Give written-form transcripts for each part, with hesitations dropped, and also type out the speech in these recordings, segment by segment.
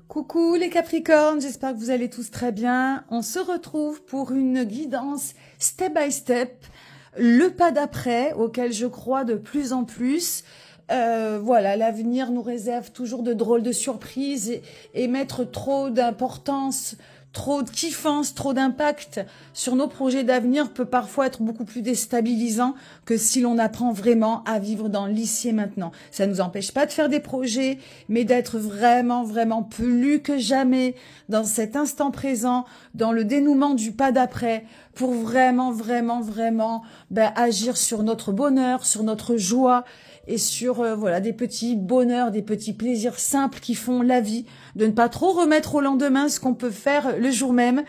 Coucou les Capricornes, j'espère que vous allez tous très bien. On se retrouve pour une guidance step by step, le pas d'après auquel je crois de plus en plus. Voilà, l'avenir nous réserve toujours de drôles de surprises et mettre trop d'importance, trop de kiffance, trop d'impact sur nos projets d'avenir peut parfois être beaucoup plus déstabilisant que si l'on apprend vraiment à vivre dans l'ici et maintenant. Ça ne nous empêche pas de faire des projets, mais d'être vraiment, vraiment plus que jamais dans cet instant présent, dans le dénouement du pas d'après, pour vraiment, vraiment, vraiment agir sur notre bonheur, sur notre joie, et sur voilà des petits bonheurs, des petits plaisirs simples qui font la vie, de ne pas trop remettre au lendemain ce qu'on peut faire le jour même.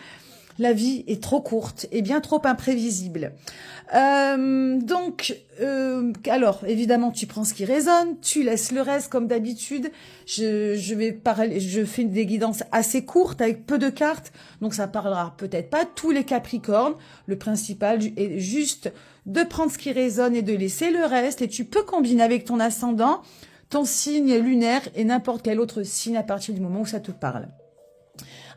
La vie est trop courte et bien trop imprévisible. Alors, évidemment, tu prends ce qui résonne, tu laisses le reste comme d'habitude. Je fais des guidances assez courtes avec peu de cartes, donc ça parlera peut-être pas tous les Capricornes. Le principal est juste de prendre ce qui résonne et de laisser le reste. Et tu peux combiner avec ton ascendant, ton signe lunaire et n'importe quel autre signe à partir du moment où ça te parle.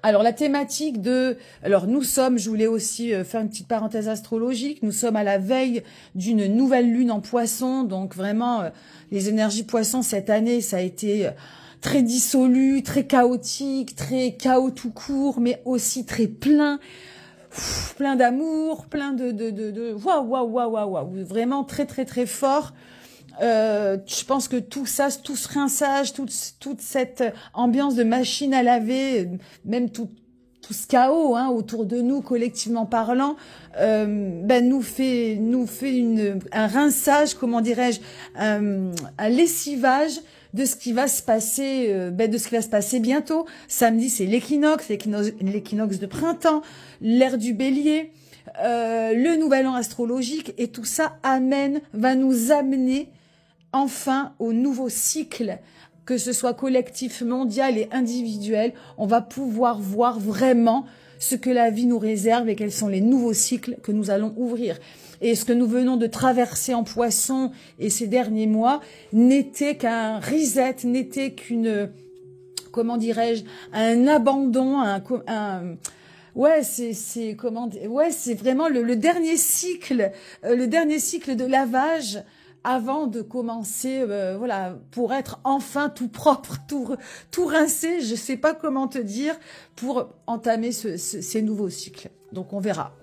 Alors la thématique je voulais aussi faire une petite parenthèse astrologique, nous sommes à la veille d'une nouvelle lune en Poisson, donc vraiment les énergies Poissons cette année, ça a été très dissolu, très chaotique, très chaos tout court, mais aussi très plein d'amour, plein de waouh, vraiment très très très fort. Je pense que tout ça, tout ce rinçage, toute cette ambiance de machine à laver, même tout ce chaos autour de nous, collectivement parlant, nous fait un rinçage, comment dirais-je, un lessivage de ce qui va se passer, bientôt. Samedi, c'est l'équinoxe de printemps, l'ère du Bélier. Le nouvel an astrologique et tout ça va nous amener enfin au nouveau cycle, que ce soit collectif, mondial et individuel. On va pouvoir voir vraiment ce que la vie nous réserve et quels sont les nouveaux cycles que nous allons ouvrir. Et ce que nous venons de traverser en Poisson et ces derniers mois n'était qu'un reset, n'était qu'une, comment dirais-je, un abandon, c'est vraiment le dernier cycle, de lavage avant de commencer, pour être enfin tout propre, tout rincé, je sais pas comment te dire, pour entamer ces nouveaux cycles. Donc on verra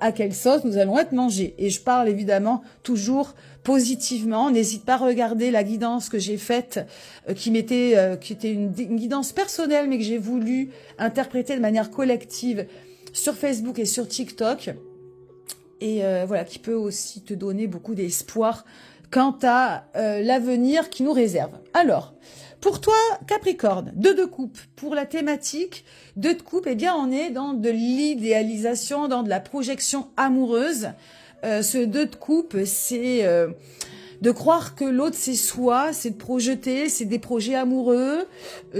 à quelle sauce nous allons être mangés. Et je parle évidemment toujours positivement. N'hésite pas à regarder la guidance que j'ai faite, qui était une guidance personnelle, mais que j'ai voulu interpréter de manière collective sur Facebook et sur TikTok. Et qui peut aussi te donner beaucoup d'espoir quant à l'avenir qui nous réserve. Alors, pour toi, Capricorne, 2 de coupe. Pour la thématique 2 de coupe, on est dans de l'idéalisation, dans de la projection amoureuse. Ce 2 de coupe, c'est de croire que l'autre c'est soi, c'est de projeter, c'est des projets amoureux.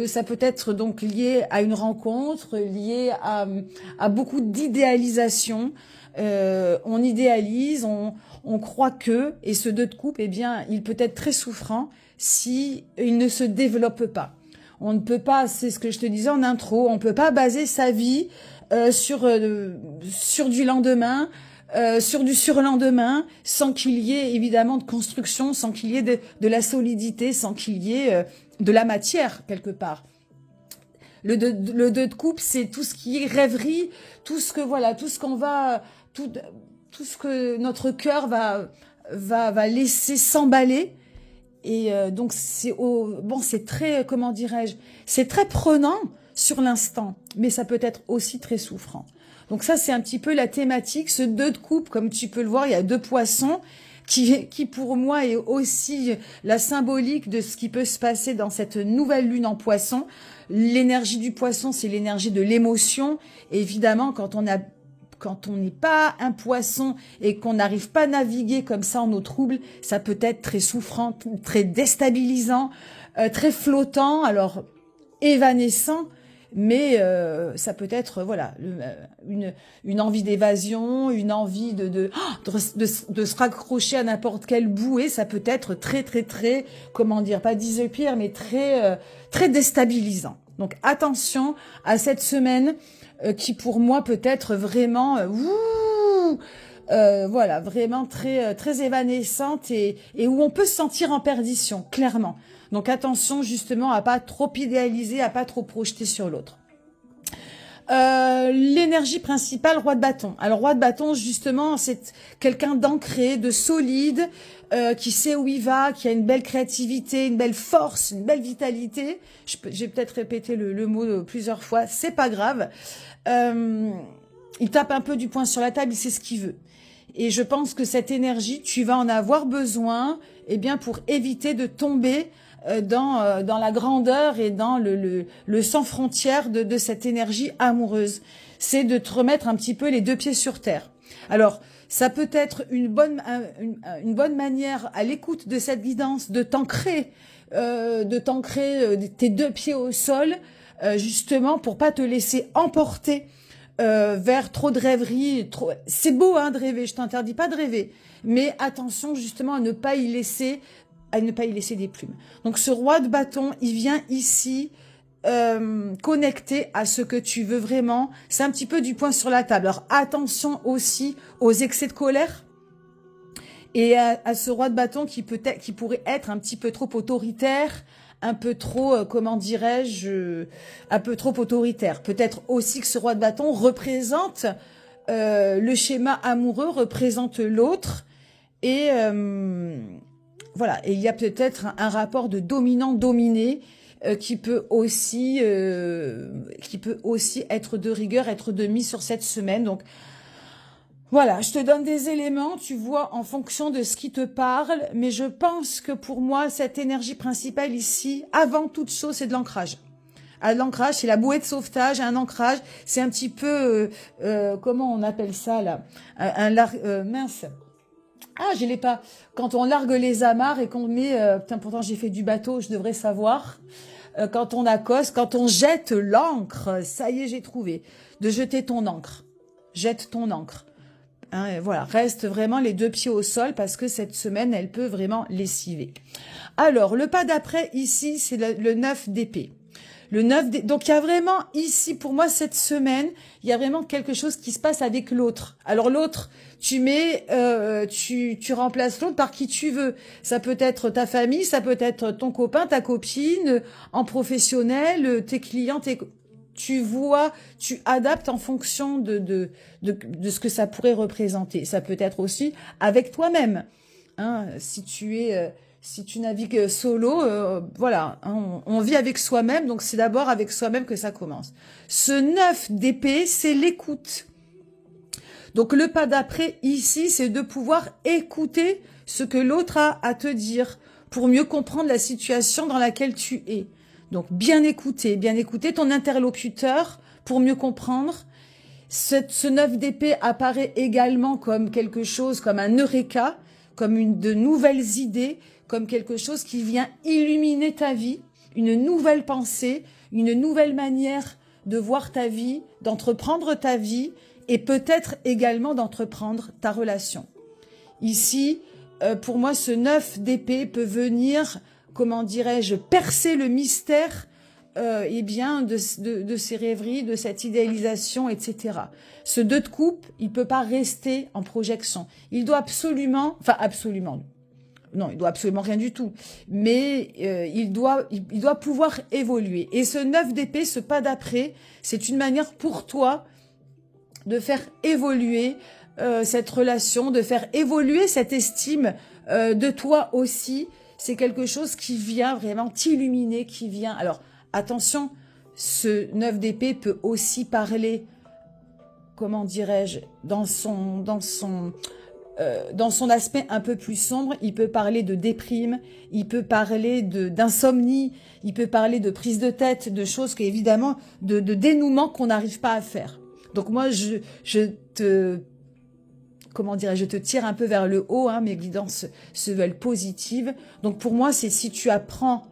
Ça peut être donc lié à une rencontre, lié à beaucoup d'idéalisation. On idéalise, on croit que, et ce 2 de coupe, il peut être très souffrant si il ne se développe pas. On ne peut pas, c'est ce que je te disais en intro, on peut pas baser sa vie sur du lendemain, sur du surlendemain, sans qu'il y ait évidemment de construction, sans qu'il y ait de la solidité, sans qu'il y ait de la matière quelque part. Le 2 de coupe, c'est tout ce qui est rêverie, tout ce que notre cœur va laisser s'emballer. Et donc c'est très, comment dirais-je, c'est très prenant sur l'instant, mais ça peut être aussi très souffrant. Donc ça, c'est un petit peu la thématique, ce 2 de coupe, comme tu peux le voir, il y a 2 poissons, qui pour moi est aussi la symbolique de ce qui peut se passer dans cette nouvelle lune en Poisson. L'énergie du Poisson, c'est l'énergie de l'émotion. Et évidemment, quand on n'est pas un poisson et qu'on n'arrive pas à naviguer comme ça en eau trouble, ça peut être très souffrant, très déstabilisant, très flottant, alors évanescent, mais ça peut être une envie d'évasion, une envie de se raccrocher à n'importe quelle bouée. Ça peut être très très très, comment dire, pas disepire, mais très très déstabilisant. Donc attention à cette semaine qui pour moi peut être vraiment voilà, vraiment très évanescente et où on peut se sentir en perdition, clairement. Donc attention justement à pas trop idéaliser, à pas trop projeter sur l'autre. L'énergie principale, roi de bâton. Alors roi de bâton, justement, c'est quelqu'un d'ancré, de solide, qui sait où il va, qui a une belle créativité, une belle force, une belle vitalité. J'ai peut-être répété le mot plusieurs fois, c'est pas grave. Il tape un peu du poing sur la table, il sait ce qu'il veut. Et je pense que cette énergie, tu vas en avoir besoin, eh bien, pour éviter de tomber dans la grandeur et dans le sans frontières de cette énergie amoureuse. C'est de te remettre un petit peu les deux pieds sur terre. Alors, ça peut être une bonne manière à l'écoute de cette guidance de t'ancrer tes deux pieds au sol, justement pour pas te laisser emporter vers trop de rêveries. C'est beau de rêver, je t'interdis pas de rêver, mais attention justement à ne pas y laisser des plumes. Donc ce roi de bâton, il vient ici connecté à ce que tu veux vraiment. C'est un petit peu du poing sur la table. Alors attention aussi aux excès de colère et à ce roi de bâton qui pourrait être un petit peu trop autoritaire, un peu trop, comment dirais-je, un peu trop autoritaire. Peut-être aussi que ce roi de bâton représente le schéma amoureux, représente l'autre et voilà. Et il y a peut-être un rapport de dominant-dominé qui peut aussi être de rigueur, être de mise sur cette semaine. Donc voilà, je te donne des éléments, tu vois, en fonction de ce qui te parle, mais je pense que pour moi, cette énergie principale ici, avant toute chose, c'est de l'ancrage. L'ancrage, c'est la bouée de sauvetage, un ancrage, c'est un petit peu, comment on appelle ça là, mince. Ah, je l'ai pas. Quand on largue les amarres et qu'on met, putain, pourtant j'ai fait du bateau, je devrais savoir. Quand on accoste, quand on jette l'ancre, ça y est, j'ai trouvé. De jeter ton ancre. Jette ton ancre. Hein, voilà, reste vraiment les deux pieds au sol parce que cette semaine, elle peut vraiment lessiver. Alors, le pas d'après, ici, c'est le 9 d'épée. Donc, il y a vraiment ici, pour moi, cette semaine, il y a vraiment quelque chose qui se passe avec l'autre. Alors, l'autre, tu remplaces l'autre par qui tu veux. Ça peut être ta famille, ça peut être ton copain, ta copine, en professionnel, tes clients, tu vois, tu adaptes en fonction de ce que ça pourrait représenter. Ça peut être aussi avec toi-même. Hein, si tu navigues solo, voilà, hein, on vit avec soi-même, donc c'est d'abord avec soi-même que ça commence. Ce 9 d'épée, c'est l'écoute. Donc le pas d'après ici, c'est de pouvoir écouter ce que l'autre a à te dire pour mieux comprendre la situation dans laquelle tu es. Donc bien écouter ton interlocuteur pour mieux comprendre. Ce 9 d'épée apparaît également comme quelque chose, comme un eureka, comme de nouvelles idées, comme quelque chose qui vient illuminer ta vie, une nouvelle pensée, une nouvelle manière de voir ta vie, d'entreprendre ta vie et peut-être également d'entreprendre ta relation. Ici, pour moi, ce 9 d'épée peut venir, comment dirais-je, percer le mystère de ces rêveries, de cette idéalisation, etc. Ce 2 de coupe, il peut pas rester en projection. Il doit absolument rien du tout. Mais il doit pouvoir évoluer. Et ce 9 d'épée, ce pas d'après, c'est une manière pour toi de faire évoluer cette relation, de faire évoluer cette estime de toi aussi. C'est quelque chose qui vient vraiment t'illuminer, qui vient... Alors, attention, ce 9 d'épée peut aussi parler, comment dirais-je, dans son aspect un peu plus sombre, il peut parler de déprime, il peut parler d'insomnie, il peut parler de prise de tête, de choses qu'évidemment, de dénouement qu'on n'arrive pas à faire. Donc moi, je te tire un peu vers le haut, hein, mes guidances se veulent positives. Donc pour moi, c'est si tu apprends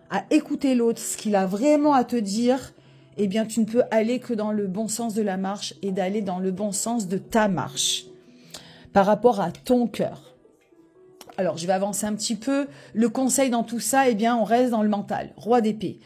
à écouter l'autre, ce qu'il a vraiment à te dire, eh bien tu ne peux aller que dans le bon sens de la marche et d'aller dans le bon sens de ta marche par rapport à ton cœur. Alors, je vais avancer un petit peu. Le conseil dans tout ça, eh bien, on reste dans le mental. Roi d'épée.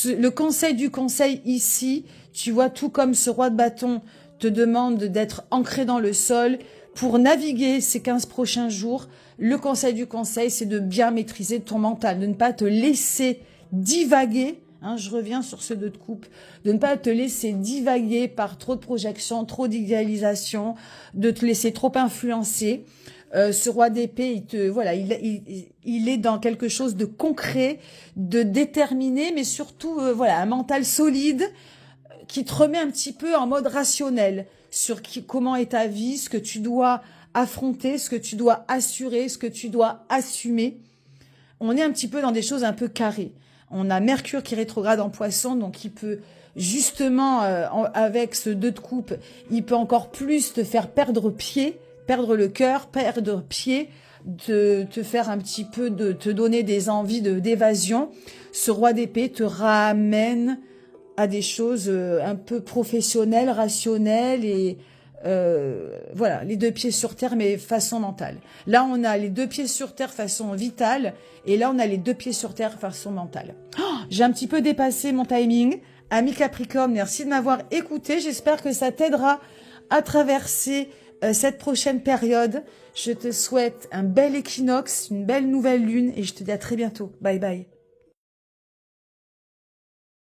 Le conseil du conseil ici, tu vois, tout comme ce roi de bâton te demande d'être ancré dans le sol pour naviguer ces 15 prochains jours. Le conseil du conseil, c'est de bien maîtriser ton mental, de ne pas te laisser divaguer. Hein, je reviens sur ce 2 de coupe, de ne pas te laisser divaguer par trop de projections, trop d'idéalisation, de te laisser trop influencer. Ce roi d'épée, il est dans quelque chose de concret, de déterminé, mais surtout, voilà, un mental solide qui te remet un petit peu en mode rationnel sur comment est ta vie, ce que tu dois affronter, ce que tu dois assurer, ce que tu dois assumer. On est un petit peu dans des choses un peu carrées. On a Mercure qui rétrograde en Poisson, donc il peut justement, avec ce 2 de coupe, il peut encore plus te faire perdre pied, perdre le cœur, perdre pied, te faire un petit peu, te donner des envies d'évasion. Ce roi d'épée te ramène à des choses un peu professionnelles, rationnelles et voilà, les 2 pieds sur terre mais façon mentale. Là, on a les 2 pieds sur terre façon vitale et là, on a les 2 pieds sur terre façon mentale. Oh, j'ai un petit peu dépassé mon timing. Ami Capricorne, merci de m'avoir écouté. J'espère que ça t'aidera à traverser cette prochaine période. Je te souhaite un bel équinoxe, une belle nouvelle lune et je te dis à très bientôt. Bye bye.